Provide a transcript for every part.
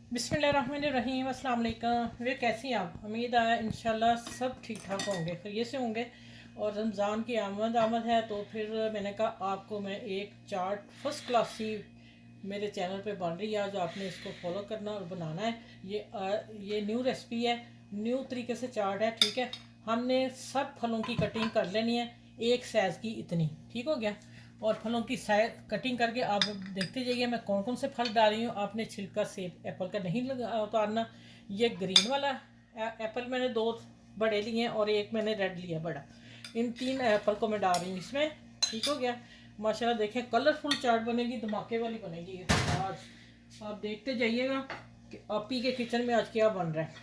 बिस्मिल्लाहिर्रहमानिर्रहीम, अस्सलाम वालेकुम। वे कैसी हैं आप? उम्मीद है इंशाल्लाह सब ठीक ठाक होंगे, खैरियत से होंगे। और रमज़ान की आमद है, तो फिर मैंने कहा आपको मैं एक चार्ट फर्स्ट क्लास सी मेरे चैनल पे बन रही है, आज आपने इसको फॉलो करना और बनाना है। ये न्यू रेसिपी है, न्यू तरीके से चार्ट है, ठीक है। हमने सब फलों की कटिंग कर लेनी है, एक साइज़ की इतनी, ठीक हो गया। और फलों की साइज कटिंग करके आप देखते जाइए मैं कौन कौन से फल डाल रही हूँ। आपने छिलका सेब एप्पल का नहीं उतारना। ये ग्रीन वाला एप्पल मैंने 2 बड़े लिए हैं और एक मैंने रेड लिया बड़ा। इन 3 एप्पल को मैं डाल रही हूँ इसमें, ठीक हो गया। माशाल्लाह देखें कलरफुल चाट बनेगी, धमाके वाली बनेगी आज। आप देखते जाइएगा कि आप ही के किचन में आज क्या बन रहा है।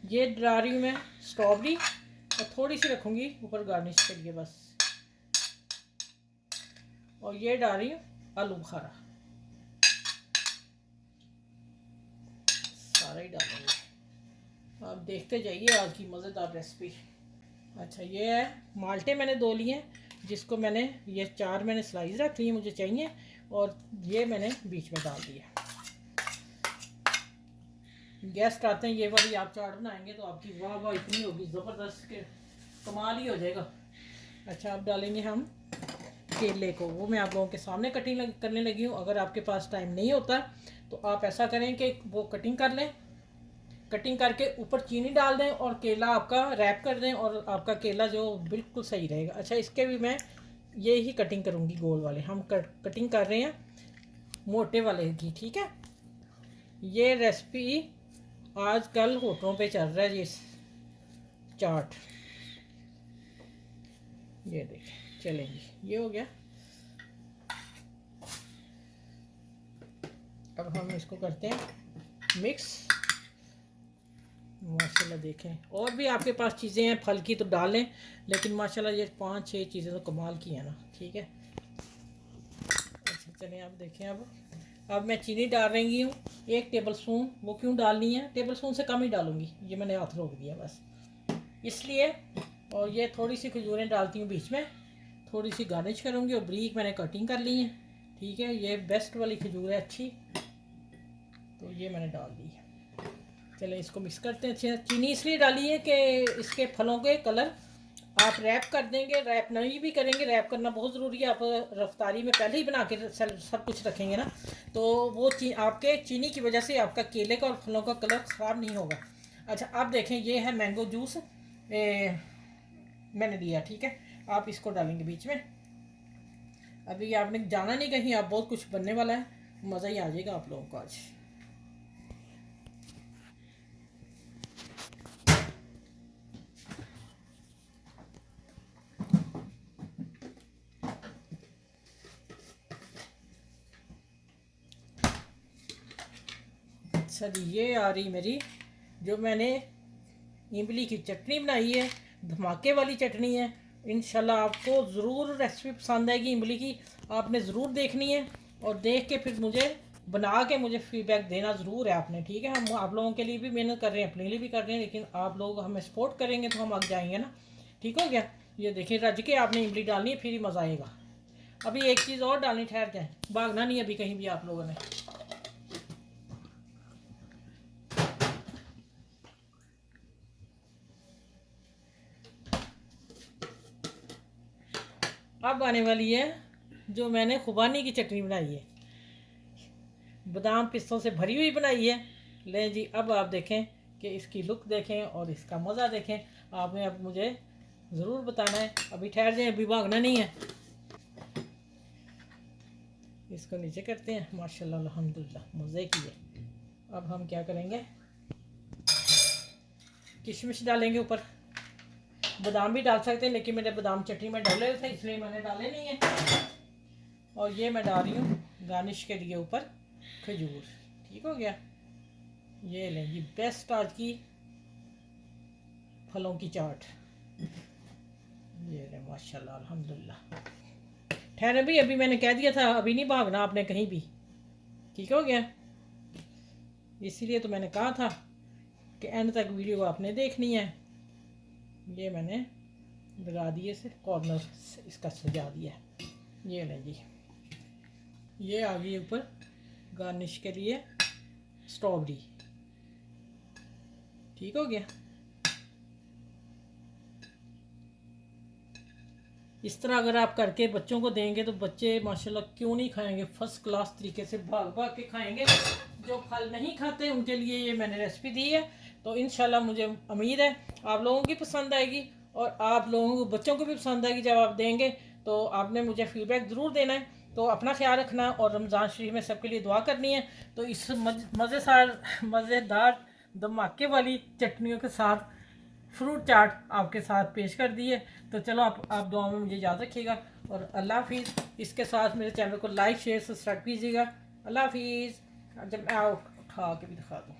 ये डाल रही हूँ मैं स्ट्रॉबेरी और थोड़ी सी रखूँगी ऊपर गार्निश के लिए बस। और ये डाल रही हूँ आलू बुखारा, सारा ही डालेंगे। आप देखते जाइए आज की मज़ेदार रेसिपी। अच्छा, ये है माल्टे मैंने 2 लिए हैं, जिसको मैंने ये 4 मैंने स्लाइस रख ली मुझे चाहिए, और ये मैंने बीच में डाल दिया। गेस्ट आते हैं, ये वाली आप चाट बनाएंगे तो आपकी वाह वाह इतनी होगी ज़बरदस्त के कमाल ही हो जाएगा। अच्छा, अब डालेंगे हम केले को, वो मैं आप लोगों के सामने कटिंग करने लगी हूँ। अगर आपके पास टाइम नहीं होता तो आप ऐसा करें कि वो कटिंग कर लें, कटिंग करके ऊपर चीनी डाल दें और केला आपका रैप कर दें, और आपका केला जो बिल्कुल सही रहेगा। अच्छा, इसके भी मैं ये ही कटिंग करूँगी, गोल वाले हम कटिंग कर रहे हैं मोटे वाले की, ठीक है। ये रेसिपी आजकल होटलों पे चल रहा है ये चाट, ये देखें चलेंगी। ये हो गया। अब हम इसको करते हैं मिक्स। माशाल्लाह देखें और भी आपके पास चीज़ें हैं फल की तो डालें, लेकिन माशाल्लाह ये 5-6 चीज़ें तो कमाल की हैं ना, ठीक है। अच्छा चलें, आप देखें। अब मैं चीनी डाल रही हूँ 1 टेबल स्पून। वो क्यों डालनी है, टेबल स्पून से कम ही डालूँगी, ये मैंने हाथ रोक दिया बस इसलिए। और ये थोड़ी सी खजूरें डालती हूँ बीच में, थोड़ी सी गार्निश करूँगी, और ब्रीक मैंने कटिंग कर ली है, ठीक है। ये बेस्ट वाली खजूर है अच्छी, तो ये मैंने डाल दी है। चले इसको मिक्स करते हैं। चीनी इसलिए डाली है कि इसके फलों के कलर आप रैप कर देंगे, रैप नहीं भी करेंगे, रैप करना बहुत ज़रूरी है। आप रफ्तारी में पहले ही बना के सब कुछ रखेंगे ना, तो वो आपके चीनी की वजह से आपका केले का और फलों का कलर ख़राब नहीं होगा। अच्छा, आप देखें ये है मैंगो जूस मैंने लिया, ठीक है। आप इसको डालेंगे बीच में। अभी आपने जाना नहीं कहीं, आप बहुत कुछ बनने वाला है, मज़ा ही आ जाएगा आप लोगों को आज। अच्छा जी, ये आ रही मेरी जो मैंने इमली की चटनी बनाई है, धमाके वाली चटनी है। इंशाल्लाह आपको ज़रूर रेसिपी पसंद आएगी इमली की, आपने ज़रूर देखनी है। और देख के फिर मुझे बना के मुझे फीडबैक देना ज़रूर है आपने, ठीक है। हम आप लोगों के लिए भी मेहनत कर रहे हैं, अपने लिए भी कर रहे हैं, लेकिन आप लोग हमें सपोर्ट करेंगे तो हम आगे जाएंगे ना, ठीक हो गया। ये देखिए रज के आपने इमली डालनी है, फिर ही मज़ा आएगा। अभी एक चीज़ और डालनी, ठहर जाए, भागना नहीं अभी कहीं भी आप लोगों ने। अब आने वाली है जो मैंने खुबानी की चटनी बनाई है, बादाम पिस्तों से भरी हुई बनाई है। ले जी, अब आप देखें कि इसकी लुक देखें और इसका मज़ा देखें। आपने अब मुझे ज़रूर बताना है, अभी ठहर जाए, अभी भागना नहीं है। इसको नीचे करते हैं, माशाल्लाह अल्हम्दुलिल्लाह मज़े की है। अब हम क्या करेंगे, किशमिश डालेंगे ऊपर। बादाम भी डाल सकते हैं, लेकिन मेरे बादाम चटनी में डाले थे इसलिए मैंने डाले नहीं है। और ये मैं डाल रही हूँ गार्निश के लिए ऊपर खजूर, ठीक हो गया। ये लेंगी बेस्ट आज की फलों की चाट। ये ले माशाल्लाह अल्हम्दुलिल्लाह। ठहरे भी, अभी मैंने कह दिया था अभी नहीं भागना आपने कहीं भी, ठीक हो गया। इसीलिए तो मैंने कहा था कि एंड तक वीडियो आपने देखनी है। ये मैंने लगा दिए से कॉर्नर इसका सजा दिया है। ये लें जी, ये आ गई ऊपर गार्निश के लिए स्ट्रॉबेरी। ठीक हो गया। इस तरह अगर आप करके बच्चों को देंगे तो बच्चे माशाल्लाह क्यों नहीं खाएंगे, फर्स्ट क्लास तरीके से भाग भाग के खाएंगे। जो फल नहीं खाते उनके लिए ये मैंने रेसिपी दी है। तो इंशाल्लाह मुझे उम्मीद है आप लोगों की पसंद आएगी और आप लोगों को बच्चों को भी पसंद आएगी। जब आप देंगे तो आपने मुझे फीडबैक ज़रूर देना है। तो अपना ख्याल रखना और रमज़ान शरीफ में सबके लिए दुआ करनी है। तो इस मज़ेदार धमाके वाली चटनियों के साथ फ्रूट चाट आपके साथ पेश कर दी है। तो चलो आप दुआ में मुझे याद रखिएगा और अल्लाह हाफिज़। इसके साथ मेरे चैनल को लाइक शेयर सब्सक्राइब कीजिएगा। अल्लाह हाफिज़। जब मैं उठा के भी दिखा दूँ।